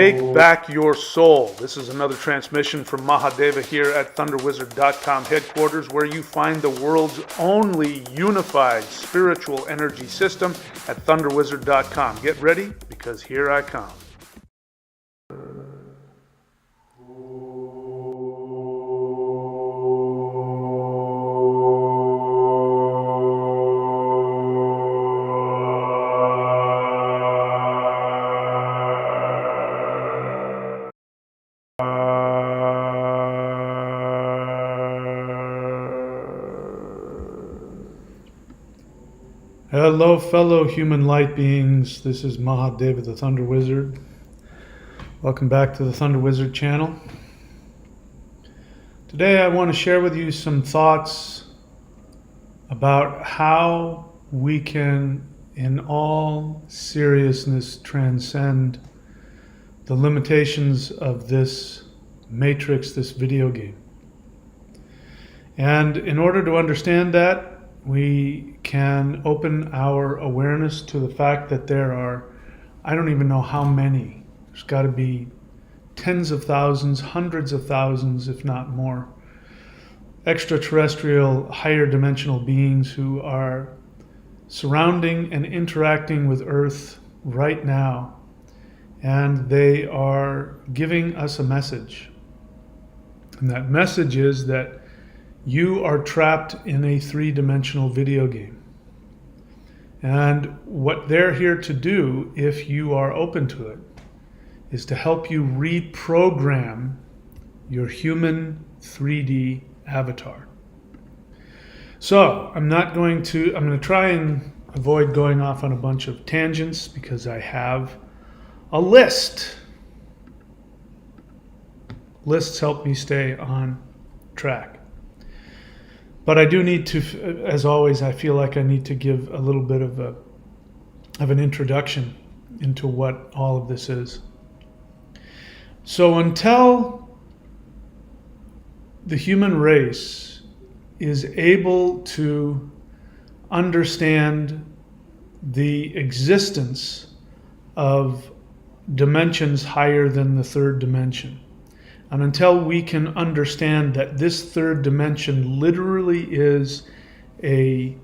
Take back your soul. This is another transmission from Mahadeva here at ThunderWizard.com headquarters, where you find the world's only unified spiritual energy system at ThunderWizard.com. Get ready, because here I come. Hello, fellow human light beings. This is Mahadeva, the Thunder Wizard. Welcome back to the Thunder Wizard channel. Today I want to share with you some thoughts about how we can, in all seriousness, transcend the limitations of this matrix, this video game. And in order to understand that, we can open our awareness to the fact that there are, I don't even know how many, there's got to be tens of thousands, hundreds of thousands, if not more, extraterrestrial, higher dimensional beings who are surrounding and interacting with Earth right now. And they are giving us a message. And that message is that you are trapped in a three-dimensional video game. And what they're here to do, if you are open to it, is to help you reprogram your human 3D avatar. So I'm going to try and avoid going off on a bunch of tangents because I have a list. Lists help me stay on track. But I do need to, as always, I feel like I need to give a little bit of an introduction into what all of this is. So until the human race is able to understand the existence of dimensions higher than the third dimension, and until we can understand that this third dimension literally is a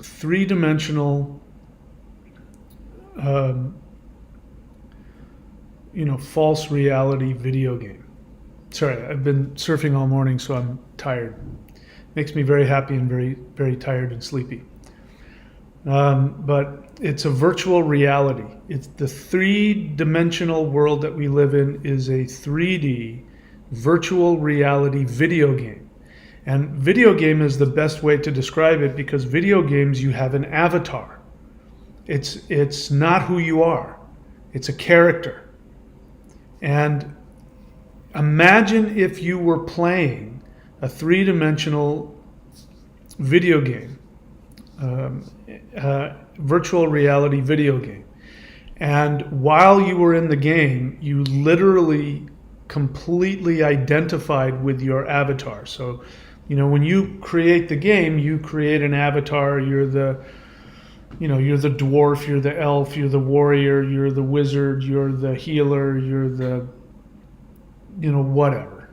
three-dimensional, false reality video game. Sorry, I've been surfing all morning, so I'm tired. Makes me very happy and very, very tired and sleepy. But it's a virtual reality. It's the three-dimensional world that we live in is a 3D virtual reality video game. And video game is the best way to describe it because video games, you have an avatar. It's not who you are. It's a character. And imagine if you were playing a three-dimensional video game, virtual reality video game. And while you were in the game, you literally completely identified with your avatar. So, when you create the game, you create an avatar. You're the dwarf, you're the elf, you're the warrior, you're the wizard, you're the healer, you're the, whatever.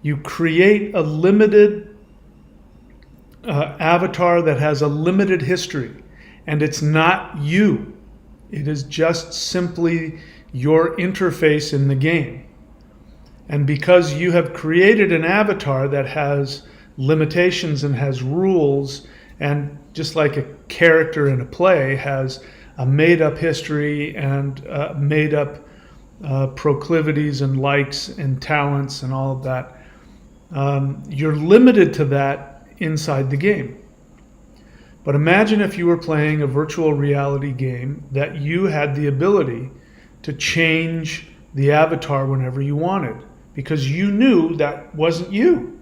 You create a limited avatar that has a limited history, and it's not you. It is just simply your interface in the game. And because you have created an avatar that has limitations and has rules, and just like a character in a play has a made-up history and made-up proclivities and likes and talents and all of that, you're limited to that inside the game. But imagine if you were playing a virtual reality game that you had the ability to change the avatar whenever you wanted, because you knew that wasn't you.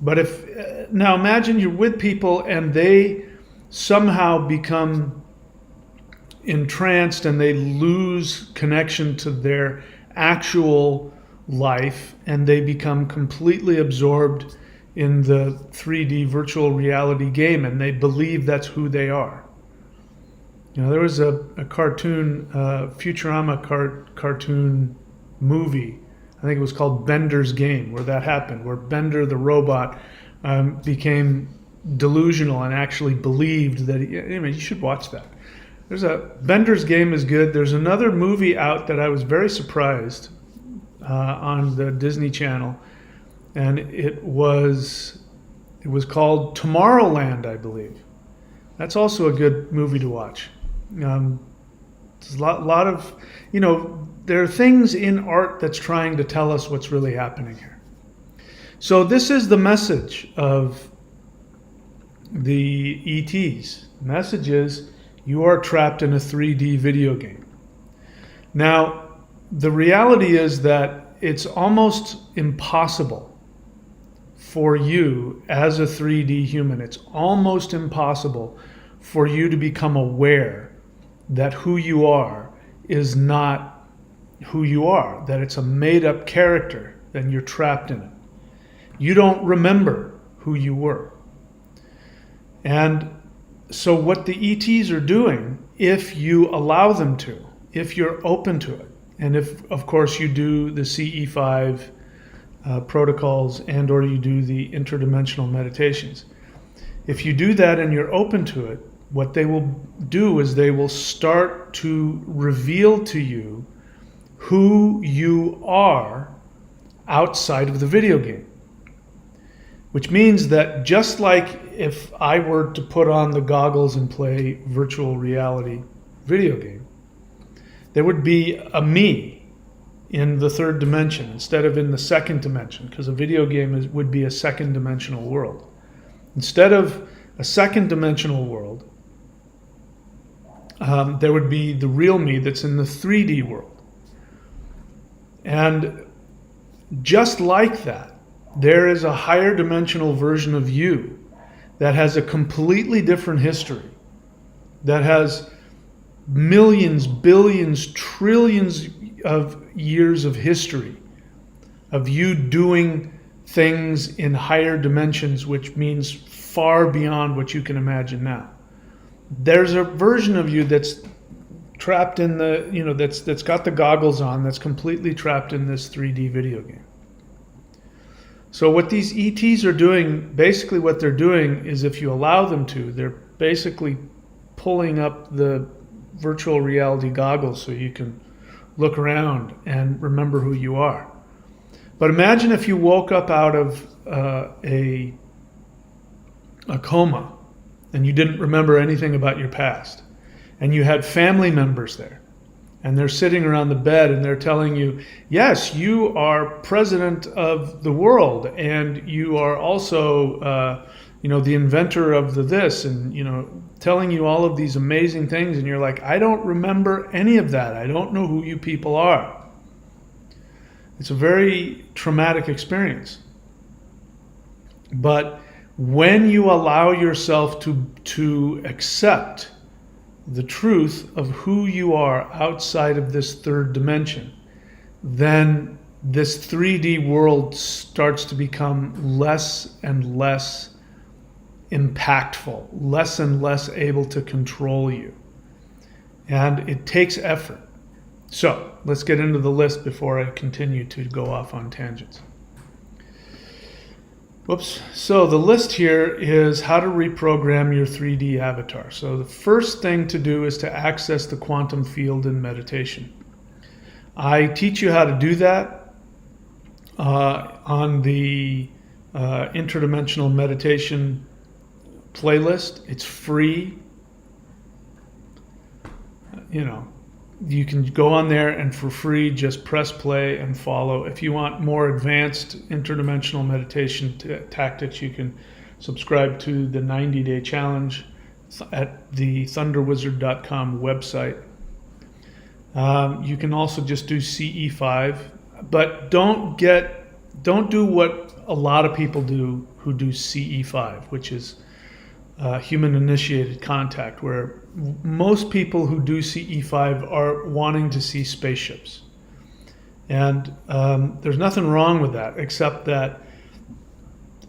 But now imagine you're with people and they somehow become entranced and they lose connection to their actual life and they become completely absorbed in the 3D virtual reality game and they believe that's who they are. There was a cartoon, Futurama cartoon movie. I think it was called Bender's Game, where that happened, where Bender the robot became delusional and actually believed that. You should watch that. Bender's Game is good. There's another movie out that I was very surprised on the Disney Channel, and it was called Tomorrowland, I believe. That's also a good movie to watch. There's a lot of, there are things in art that's trying to tell us what's really happening here. So this is the message of the ETs. The message is you are trapped in a 3D video game. Now, the reality is that it's almost impossible for you as a 3D human. It's almost impossible for you to become aware that who you are is not who you are, that it's a made-up character, then you're trapped in it. You don't remember who you were. And so what the ETs are doing, if you allow them to, if you're open to it, and if, of course, you do the CE5 protocols and or you do the interdimensional meditations, if you do that and you're open to it, what they will do is they will start to reveal to you who you are outside of the video game. Which means that just like if I were to put on the goggles and play virtual reality video game, there would be a me in the third dimension instead of in the second dimension, because a video game would be a second dimensional world. Instead of a second dimensional world, there would be the real me that's in the 3D world. And just like that, there is a higher dimensional version of you that has a completely different history, that has millions, billions, trillions of years of history of you doing things in higher dimensions, which means far beyond what you can imagine now. There's a version of you that's trapped in the, that's got the goggles on, that's completely trapped in this 3D video game. So what these ETs are doing, basically what they're doing is, if you allow them to, they're basically pulling up the virtual reality goggles so you can look around and remember who you are. But imagine if you woke up out of a coma and you didn't remember anything about your past, and you had family members there, and they're sitting around the bed and they're telling you, yes, you are president of the world, and you are also, the inventor of this, and, telling you all of these amazing things. And you're like, I don't remember any of that. I don't know who you people are. It's a very traumatic experience. But when you allow yourself to accept the truth of who you are outside of this third dimension, then this 3D world starts to become less and less impactful, less and less able to control you. And it takes effort. So let's get into the list before I continue to go off on tangents. Whoops. So the list here is how to reprogram your 3D avatar. So the first thing to do is to access the quantum field in meditation. I teach you how to do that on the interdimensional meditation playlist. It's free. You can go on there and for free just press play and follow. If you want more advanced interdimensional meditation tactics, you can subscribe to the 90-day challenge at the thunderwizard.com website. You can also just do CE5, but don't do what a lot of people do who do CE5, which is human initiated contact, where most people who do CE5 are wanting to see spaceships. And there's nothing wrong with that, except that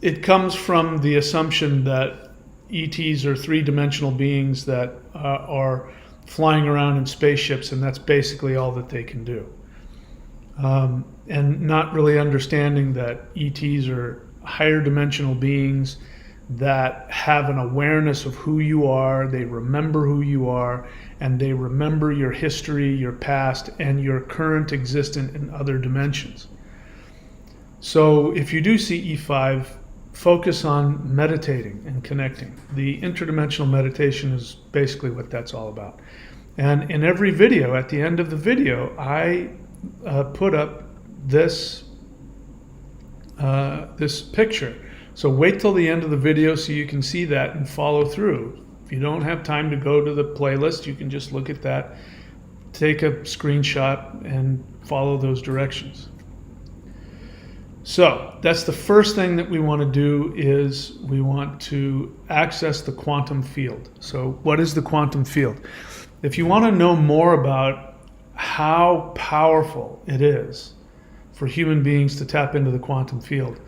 it comes from the assumption that ETs are three-dimensional beings that are flying around in spaceships, and that's basically all that they can do. And not really understanding that ETs are higher dimensional beings that have an awareness of who you are, they remember who you are, and they remember your history, your past, and your current existence in other dimensions. So if you do see E5, focus on meditating and connecting. The interdimensional meditation is basically what that's all about. And in every video, at the end of the video, I put up this this picture. So wait till the end of the video so you can see that and follow through. If you don't have time to go to the playlist, you can just look at that, take a screenshot, and follow those directions. So that's the first thing that we want to do, is we want to access the quantum field. So what is the quantum field? If you want to know more about how powerful it is for human beings to tap into the quantum field,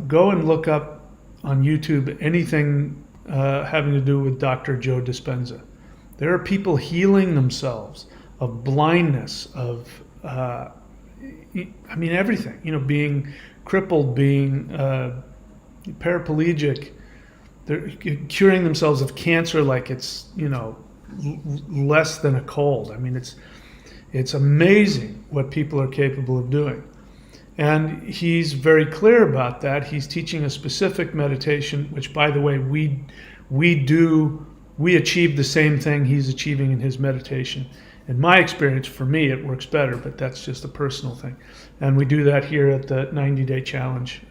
go and look up on YouTube anything having to do with Dr. Joe Dispenza. There are people healing themselves of blindness, of everything, being crippled, being paraplegic. They're curing themselves of cancer like it's, less than a cold. It's amazing what people are capable of doing. And he's very clear about that. He's teaching a specific meditation, which, by the way, we achieve the same thing he's achieving in his meditation. In my experience, for me, it works better, but that's just a personal thing. And we do that here at the 90-day challenge.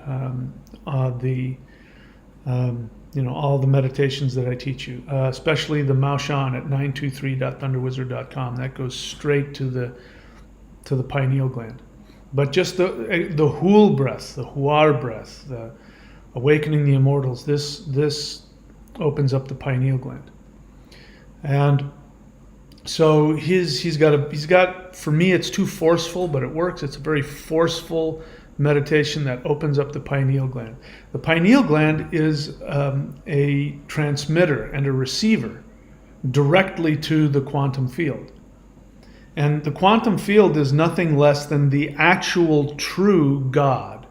All the meditations that I teach you, especially the Mao Shan at 923.thunderwizard.com. That goes straight to the pineal gland. But just the Hul breath, the Huar breath, the awakening the immortals, this opens up the pineal gland. And so he's got, for me, it's too forceful, but it works. It's a very forceful meditation that opens up the pineal gland. The pineal gland is a transmitter and a receiver directly to the quantum field. And the quantum field is nothing less than the actual true God.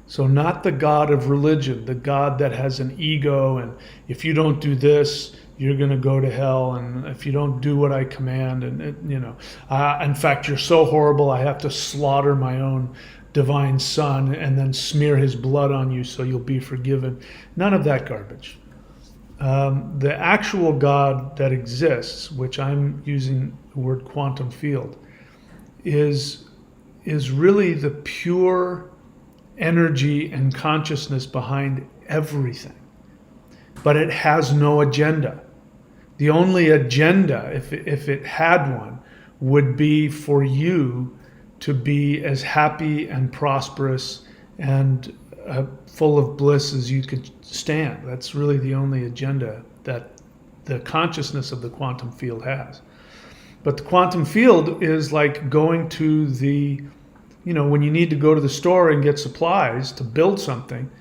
So not the God of religion, the God that has an ego, and if you don't do this, you're going to go to hell, and if you don't do what I command, and in fact, you're so horrible, I have to slaughter my own divine son and then smear his blood on you so you'll be forgiven. None of that garbage. The actual God that exists, which I'm using the word quantum field, is really the pure energy and consciousness behind everything. But it has no agenda. The only agenda, if it had one, would be for you to be as happy and prosperous and full of bliss as you could stand. That's really the only agenda that the consciousness of the quantum field has. But the quantum field is like going to the, when you need to go to the store and get supplies to build something,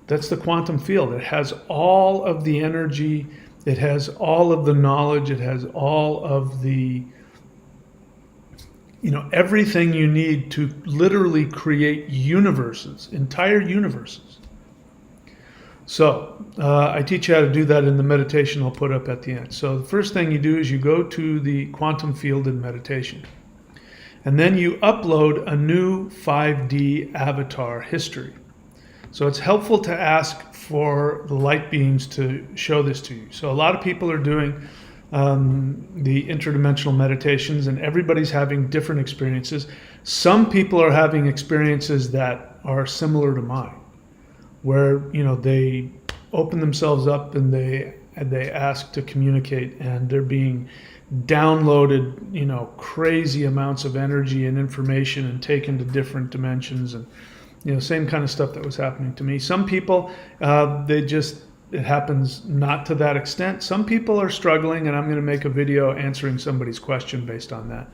that's the quantum field. It has all of the energy, it has all of the knowledge, it has all of the, everything you need to literally create universes, entire universes. So I teach you how to do that in the meditation I'll put up at the end. So the first thing you do is you go to the quantum field in meditation. And then you upload a new 5D avatar history. So it's helpful to ask for the light beings to show this to you. So a lot of people are doing the interdimensional meditations, and everybody's having different experiences. Some people are having experiences that are similar to mine, where they open themselves up and they ask to communicate, and they're being downloaded crazy amounts of energy and information and taken to different dimensions, and same kind of stuff that was happening to me. Some people it happens not to that extent. Some people are struggling, and I'm going to make a video answering somebody's question based on that,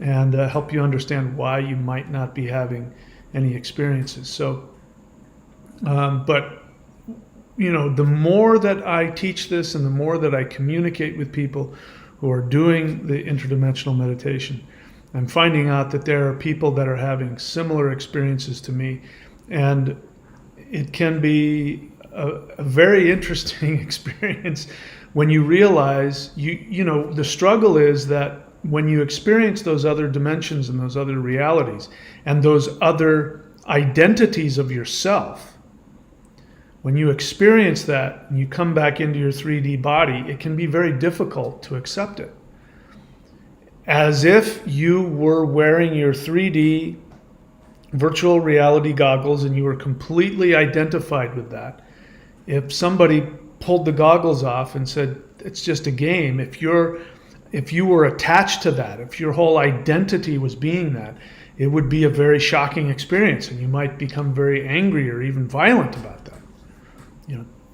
and help you understand why you might not be having any experiences. So but the more that I teach this and the more that I communicate with people who are doing the interdimensional meditation, I'm finding out that there are people that are having similar experiences to me, and it can be a very interesting experience when you realize the struggle is that when you experience those other dimensions and those other realities and those other identities of yourself, when you experience that and you come back into your 3D body, it can be very difficult to accept it. As if you were wearing your 3D virtual reality goggles and you were completely identified with that. If somebody pulled the goggles off and said, it's just a game, if you were attached to that, if your whole identity was being that, it would be a very shocking experience, and you might become very angry or even violent about that.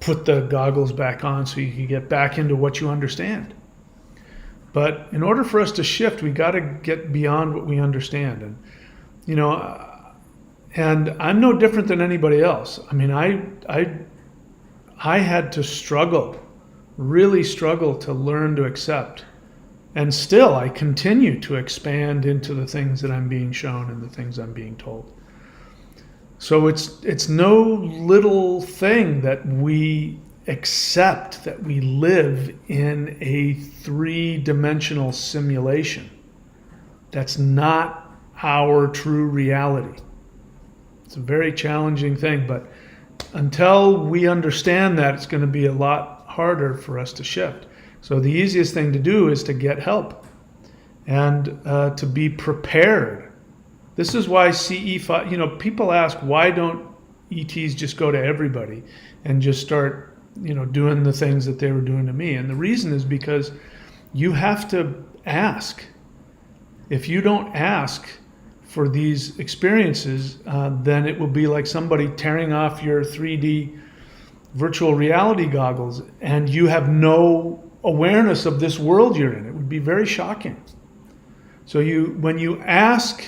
Put the goggles back on so you can get back into what you understand. But in order for us to shift, we got to get beyond what we understand. And I'm no different than anybody else. I mean, I had to struggle, really struggle to learn to accept. And still, I continue to expand into the things that I'm being shown and the things I'm being told. So it's no little thing that we accept that we live in a 3-dimensional simulation. That's not our true reality. It's a very challenging thing, but until we understand that, it's going to be a lot harder for us to shift. So the easiest thing to do is to get help and to be prepared. This is why CE5, people ask, why don't ETs just go to everybody and just start, doing the things that they were doing to me? And the reason is because you have to ask. If you don't ask for these experiences, then it will be like somebody tearing off your 3D virtual reality goggles and you have no awareness of this world you're in. It would be very shocking. So when you ask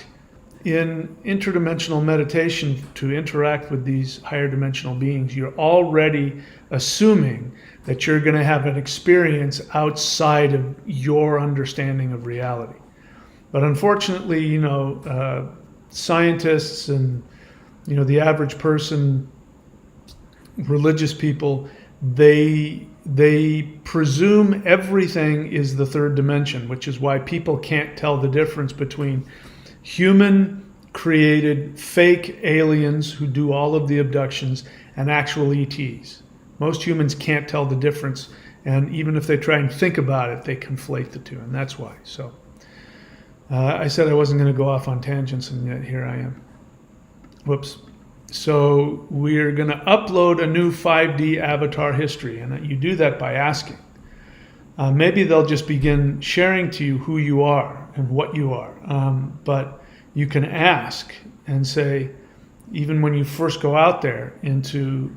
in interdimensional meditation to interact with these higher dimensional beings, you're already assuming that you're going to have an experience outside of your understanding of reality. But unfortunately, scientists and, the average person, religious people, they presume everything is the third dimension, which is why people can't tell the difference between human-created fake aliens who do all of the abductions and actual ETs. Most humans can't tell the difference, and even if they try and think about it, they conflate the two, and that's why. So I said I wasn't going to go off on tangents, and yet here I am. Whoops. So we're going to upload a new 5D avatar history, and you do that by asking. Maybe they'll just begin sharing to you who you are and what you are. But you can ask and say, even when you first go out there into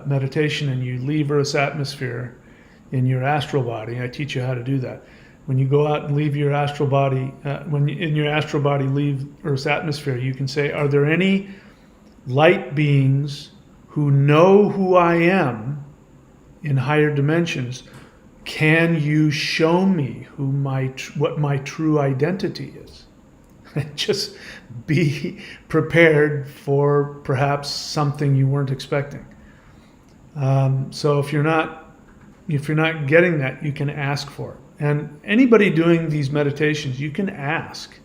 meditation and you leave Earth's atmosphere in your astral body, I teach you how to do that. When you go out and leave your astral body, when in your astral body leave Earth's atmosphere, you can say, are there any light beings who know who I am in higher dimensions? Can you show me what my true identity is? Just be prepared for perhaps something you weren't expecting. So if you're not getting that, you can ask for it. And anybody doing these meditations, you can ask.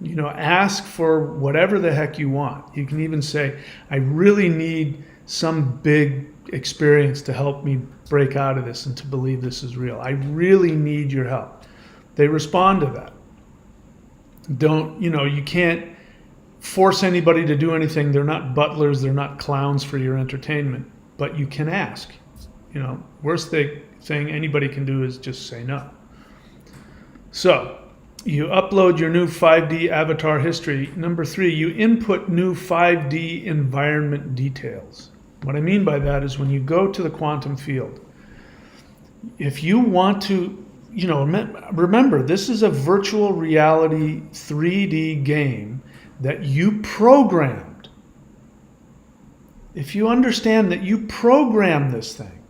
Ask for whatever the heck you want. You can even say, I really need some big experience to help me break out of this and to believe this is real. I really need your help. They respond to that. You can't force anybody to do anything. They're not butlers. They're not clowns for your entertainment. But you can ask. Worst thing anybody can do is just say no. So you upload your new 5D avatar history. Number 3, you input new 5D environment details. What I mean by that is when you go to the quantum field, if you want to, remember, this is a virtual reality 3D game that you programmed. If you understand that you programmed this thing,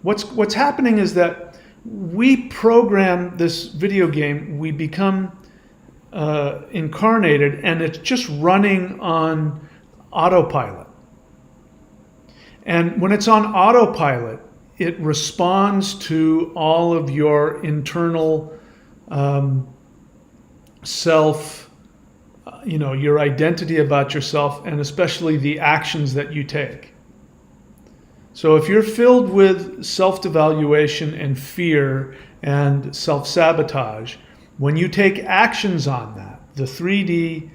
what's happening is that we program this video game, we become incarnated, and it's just running on autopilot. And when it's on autopilot, it responds to all of your internal self, your identity about yourself, and especially the actions that you take. So if you're filled with self-devaluation and fear and self-sabotage, when you take actions on that, the 3D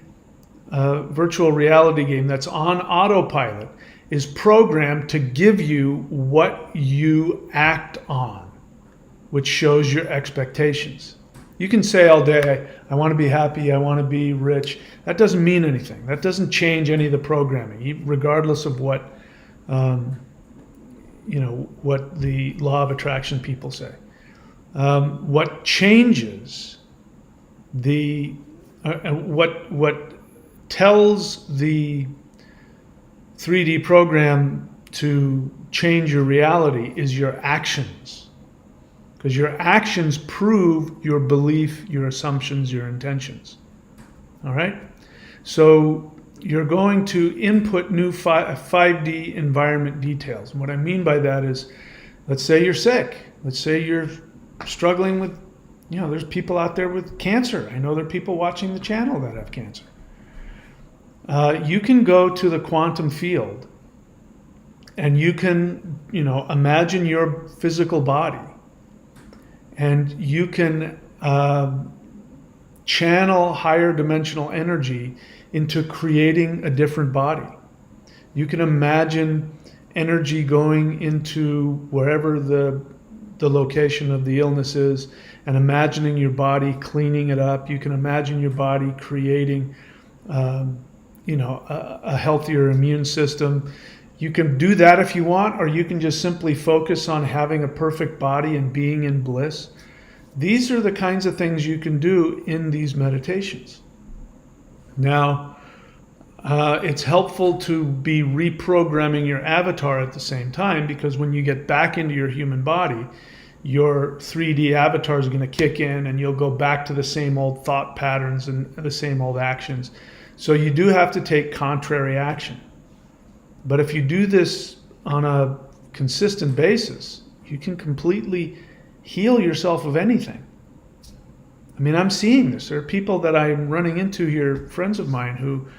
virtual reality game that's on autopilot is programmed to give you what you act on, which shows your expectations. You can say all day, I want to be happy, I want to be rich. That doesn't mean anything. That doesn't change any of the programming, regardless of what what the law of attraction people say. What changes what tells the 3D program to change your reality is your actions, because your actions prove your belief, your assumptions, your intentions. All right? So you're going to input new 5D environment details. And what I mean by that is, let's say you're sick. Let's say you're struggling with, there's people out there with cancer. I know there are people watching the channel that have cancer. You can go to the quantum field and you can, imagine your physical body, and you can channel higher dimensional energy into creating a different body. You can imagine energy going into wherever the location of the illness is, and imagining your body cleaning it up. You can imagine your body creating a healthier immune system. You can do that if you want, or you can just simply focus on having a perfect body and being in bliss. These are the kinds of things you can do in these meditations. Now, it's helpful to be reprogramming your avatar at the same time, because when you get back into your human body, your 3D avatar is going to kick in and you'll go back to the same old thought patterns and the same old actions. So you do have to take contrary action. But if you do this on a consistent basis, you can completely heal yourself of anything. I mean, I'm seeing this. There are people that I'm running into here, friends of mine, who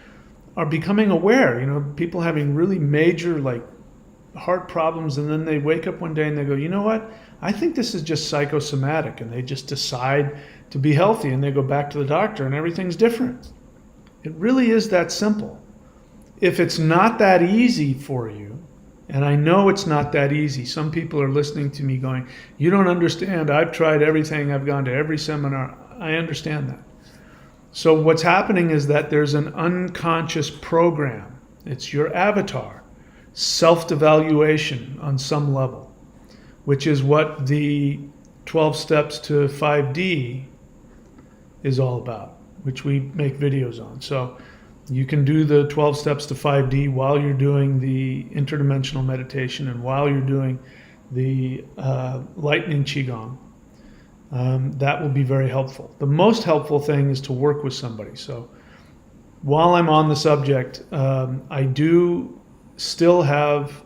are becoming aware, people having really major heart problems, and then they wake up one day and they go, you know what? I think this is just psychosomatic, and they just decide to be healthy, and they go back to the doctor and everything's different. It really is that simple. If it's not that easy for you, and I know it's not that easy. Some people are listening to me going, you don't understand. I've tried everything. I've gone to every seminar. I understand that. So what's happening is that there's an unconscious program. It's your avatar, self-devaluation on some level, which is what the 12 steps to 5D is all about, which we make videos on. So you can do the 12 steps to 5D while you're doing the interdimensional meditation and while you're doing the lightning qigong. That will be very helpful. The most helpful thing is to work with somebody. So while I'm on the subject, I do still have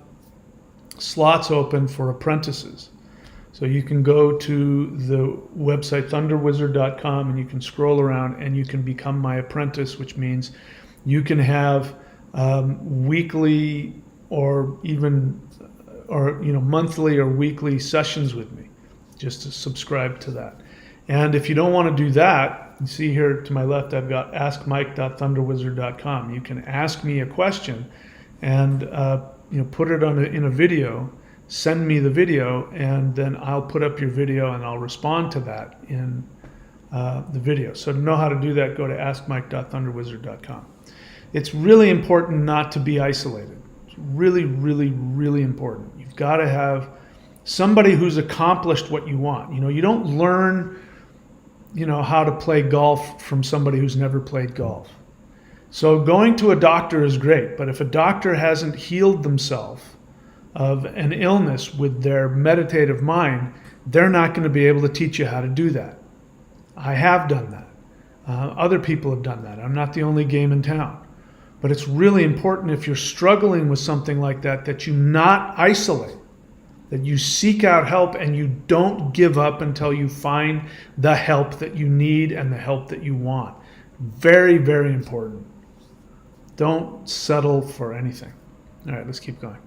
slots open for apprentices. So you can go to the website thunderwizard.com and you can scroll around and you can become my apprentice, which means you can have weekly or even monthly or weekly sessions with me. Just to subscribe to that. And if you don't want to do that, you see here to my left, I've got askmike.thunderwizard.com. You can ask me a question and put it in a video, send me the video, and then I'll put up your video and I'll respond to that in the video. So to know how to do that, go to askmike.thunderwizard.com. It's really important not to be isolated. It's really, really, really important. You've got to have somebody who's accomplished what you want. You don't learn, how to play golf from somebody who's never played golf. So going to a doctor is great, but if a doctor hasn't healed themselves of an illness with their meditative mind, they're not going to be able to teach you how to do that. I have done that. Other people have done that. I'm not the only game in town. But it's really important, if you're struggling with something like that, that you not isolate, that you seek out help and you don't give up until you find the help that you need and the help that you want. Very, very important. Don't settle for anything. All right, let's keep going.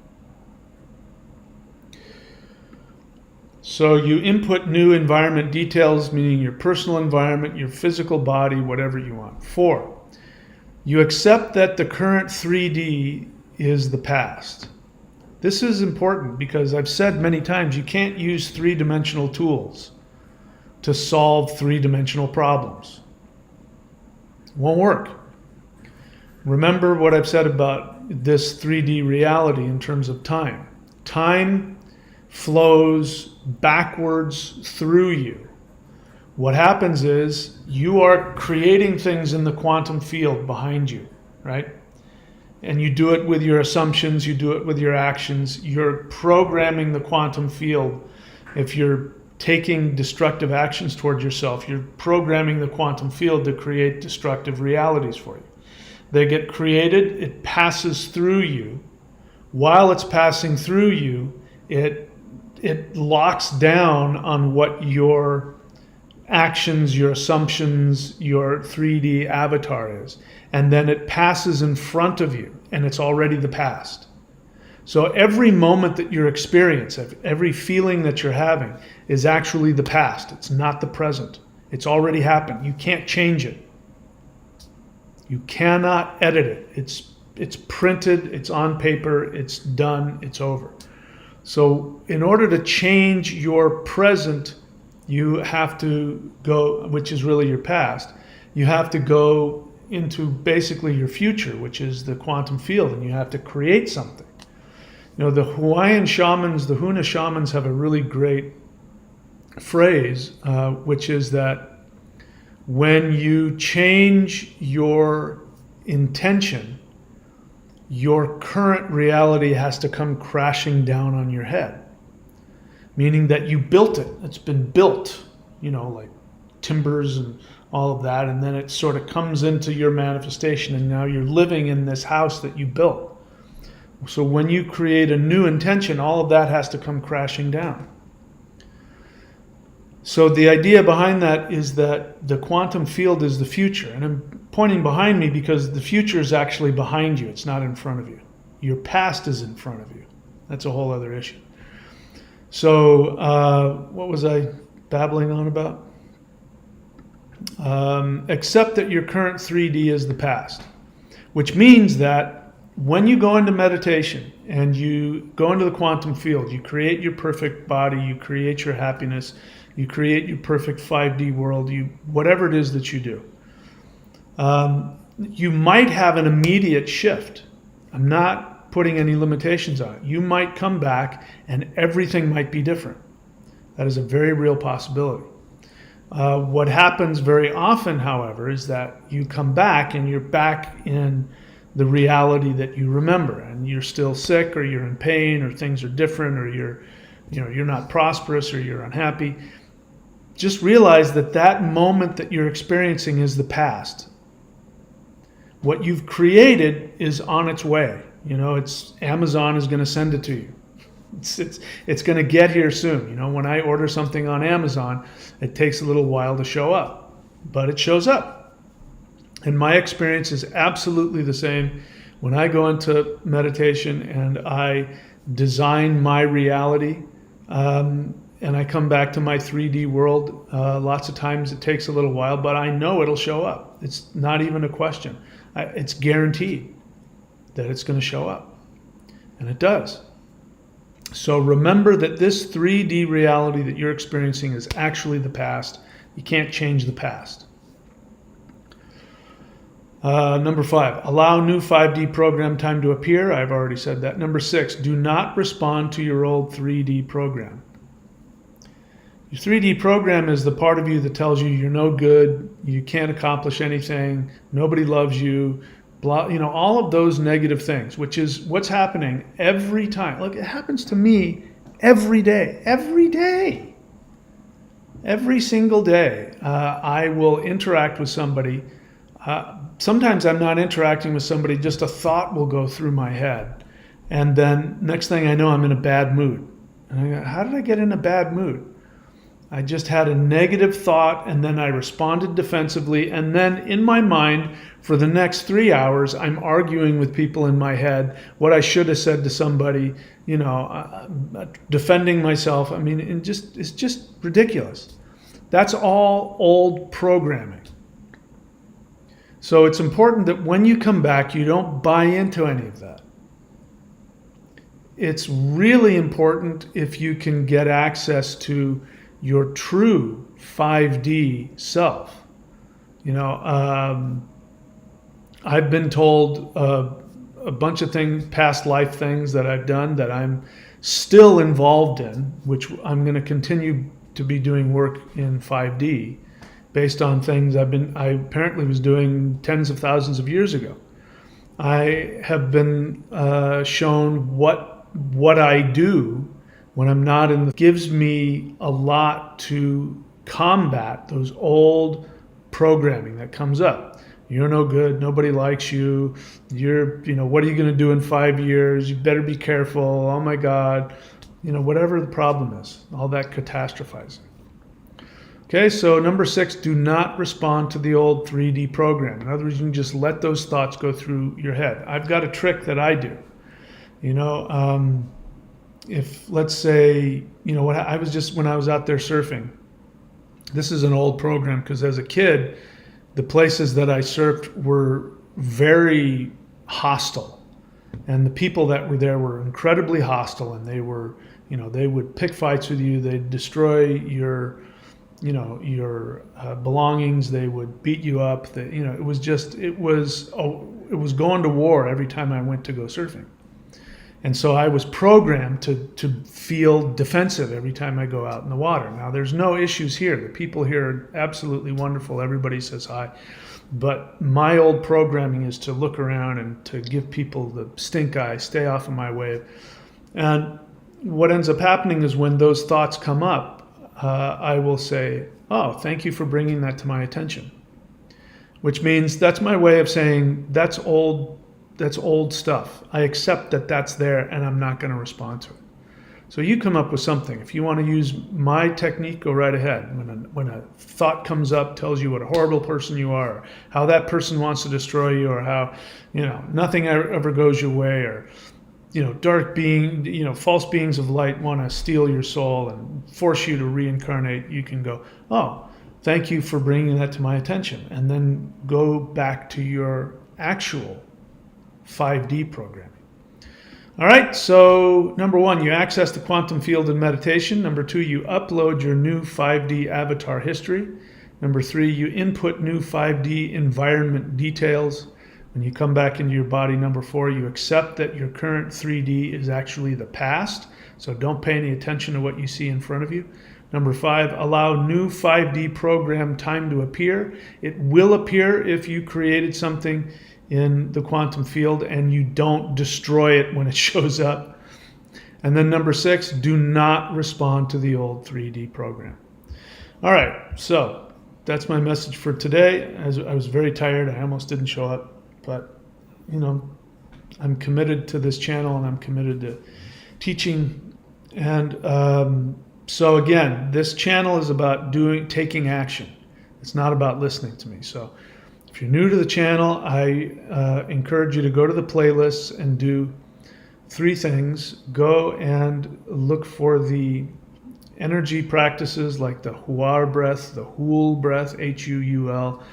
So you input new environment details, meaning your personal environment, your physical body, whatever you want. 4, you accept that the current 3D is the past. This is important because I've said many times you can't use three-dimensional tools to solve three-dimensional problems. It won't work. Remember what I've said about this 3D reality in terms of time. Time flows backwards through you. What happens is you are creating things in the quantum field behind you, right? And you do it with your assumptions, you do it with your actions. You're programming the quantum field. If you're taking destructive actions towards yourself, you're programming the quantum field to create destructive realities for you. They get created, it passes through you. While it's passing through you, it locks down on what your actions, your assumptions, your 3D avatar is. And then it passes in front of you, and it's already the past. So every moment that you're experiencing, every feeling that you're having is actually the past. It's not the present. It's already happened. You can't change it. You cannot edit it. It's printed, it's on paper, it's done, it's over. So in order to change your present, you have to go, which is really your past, you have to go into basically your future, which is the quantum field, and you have to create something. You know, the Hawaiian shamans, the Huna shamans have a really great phrase, which is that when you change your intention, your current reality has to come crashing down on your head. Meaning that you built it. It's been built, you know, like timbers and all of that, and then it sort of comes into your manifestation, and now you're living in this house that you built. So when you create a new intention, all of that has to come crashing down. So the idea behind that is that the quantum field is the future. And I'm pointing behind me because the future is actually behind you. It's not in front of you. Your past is in front of you. That's a whole other issue. So what was I babbling on about? Accept that your current 3D is the past, which means that when you go into meditation and you go into the quantum field, you create your perfect body, you create your happiness, you create your perfect 5D world, whatever it is that you do. You might have an immediate shift. I'm not putting any limitations on it. You might come back and everything might be different. That is a very real possibility. What happens very often, however, is that you come back and you're back in the reality that you remember, and you're still sick, or you're in pain, or things are different, or you're not prosperous, or you're unhappy. Just realize that that moment that you're experiencing is the past. What you've created is on its way. You know, Amazon is going to send it to you. It's going to get here soon. You know, when I order something on Amazon, it takes a little while to show up, but it shows up. And my experience is absolutely the same when I go into meditation and I design my reality, and I come back to my 3D world. Lots of times it takes a little while, but I know it'll show up. It's not even a question. It's guaranteed that it's going to show up. And it does. So remember that this 3D reality that you're experiencing is actually the past. You can't change the past. Number 5, allow new 5D program time to appear. I've already said that. Number 6, do not respond to your old 3D program. Your 3D program is the part of you that tells you you're no good, you can't accomplish anything, nobody loves you, blah, you know, all of those negative things, which is what's happening every time. Look, it happens to me every day. Every day. Every single day, I will interact with somebody. Sometimes I'm not interacting with somebody, just a thought will go through my head. And then next thing I know, I'm in a bad mood. And I go, how did I get in a bad mood? I just had a negative thought, and then I responded defensively. And then in my mind, for the next 3 hours, I'm arguing with people in my head what I should have said to somebody, defending myself. I mean, it's just ridiculous. That's all old programming. So it's important that when you come back, you don't buy into any of that. It's really important if you can get access to your true 5D self. I've been told a bunch of things, past life things that I've done that I'm still involved in, which I'm going to continue to be doing work in 5D based on things I apparently was doing tens of thousands of years ago. I have been shown what I do when I'm not in gives me a lot to combat those old programming that comes up. You're no good, nobody likes you, what are you going to do in 5 years? You better be careful, oh my God, whatever the problem is, all that catastrophizing. Okay, so number 6, do not respond to the old 3D program. In other words, you can just let those thoughts go through your head. I've got a trick that I do. If, let's say, when I was out there surfing, this is an old program because as a kid, the places that I surfed were very hostile. And the people that were there were incredibly hostile, and they were, they would pick fights with you, they'd destroy your belongings, they would beat you up. It was going to war every time I went to go surfing. And so I was programmed to feel defensive every time I go out in the water. Now, there's no issues here. The people here are absolutely wonderful. Everybody says hi. But my old programming is to look around and to give people the stink eye, stay off of my wave. And what ends up happening is when those thoughts come up, I will say, oh, thank you for bringing that to my attention. Which means that's my way of saying that's old stuff. I accept that that's there and I'm not going to respond to it. So you come up with something. If you want to use my technique, go right ahead. When a thought comes up, tells you what a horrible person you are, or how that person wants to destroy you, or how, nothing ever goes your way, or, false beings of light want to steal your soul and force you to reincarnate, you can go, oh, thank you for bringing that to my attention. And then go back to your actual 5D programming. All right, so number 1, you access the quantum field in meditation. Number 2, you upload your new 5D avatar history. Number 3, you input new 5D environment details. When you come back into your body. Number 4, you accept that your current 3D is actually the past, so don't pay any attention to what you see in front of you. Number 5, allow new 5D program time to appear. It will appear if you created something in the quantum field and you don't destroy it when it shows up. And then number 6, do not respond to the old 3D program. All right, so that's my message for today. As I was very tired, I almost didn't show up, but I'm committed to this channel and I'm committed to teaching. And so again, this channel is about taking action. It's not about listening to me. So if you're new to the channel, I encourage you to go to the playlists and do 3 things. Go and look for the energy practices like the Huar breath, the Hul breath, Huul,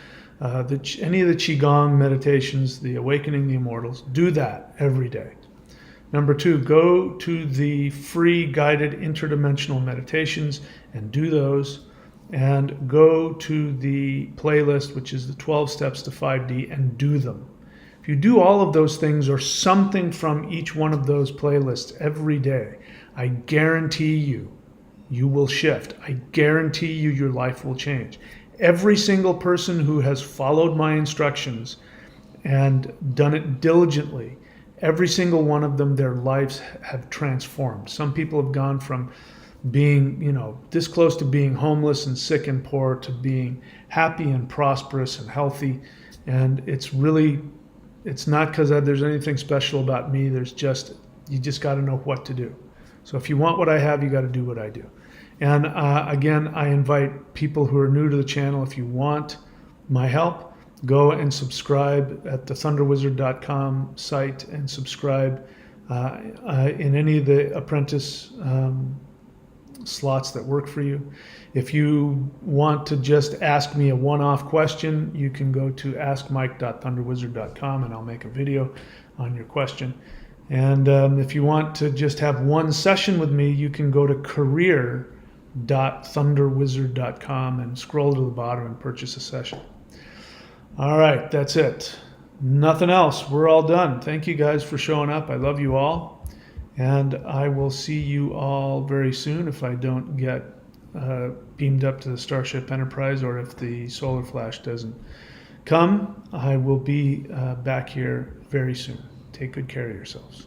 any of the Qigong meditations, the Awakening the Immortals. Do that every day. Number 2, go to the free guided interdimensional meditations and do those. And go to the playlist, which is the 12 steps to 5D, and do them. If you do all of those things or something from each one of those playlists every day, I guarantee you will shift. I guarantee you your life will change. Every single person who has followed my instructions and done it diligently, every single one of them, their lives have transformed. Some people have gone from being, this close to being homeless and sick and poor to being happy and prosperous and healthy. And it's not because there's anything special about me. You just got to know what to do. So if you want what I have, you got to do what I do. And again, I invite people who are new to the channel, if you want my help, go and subscribe at the thunderwizard.com site and subscribe in any of the apprentice slots that work for you. If you want to just ask me a one-off question, you can go to askmike.thunderwizard.com and I'll make a video on your question. And if you want to just have one session with me, you can go to career.thunderwizard.com and scroll to the bottom and purchase a session. All right, that's it. Nothing else. We're all done. Thank you guys for showing up. I love you all. And I will see you all very soon if I don't get beamed up to the Starship Enterprise, or if the solar flash doesn't come. I will be back here very soon. Take good care of yourselves.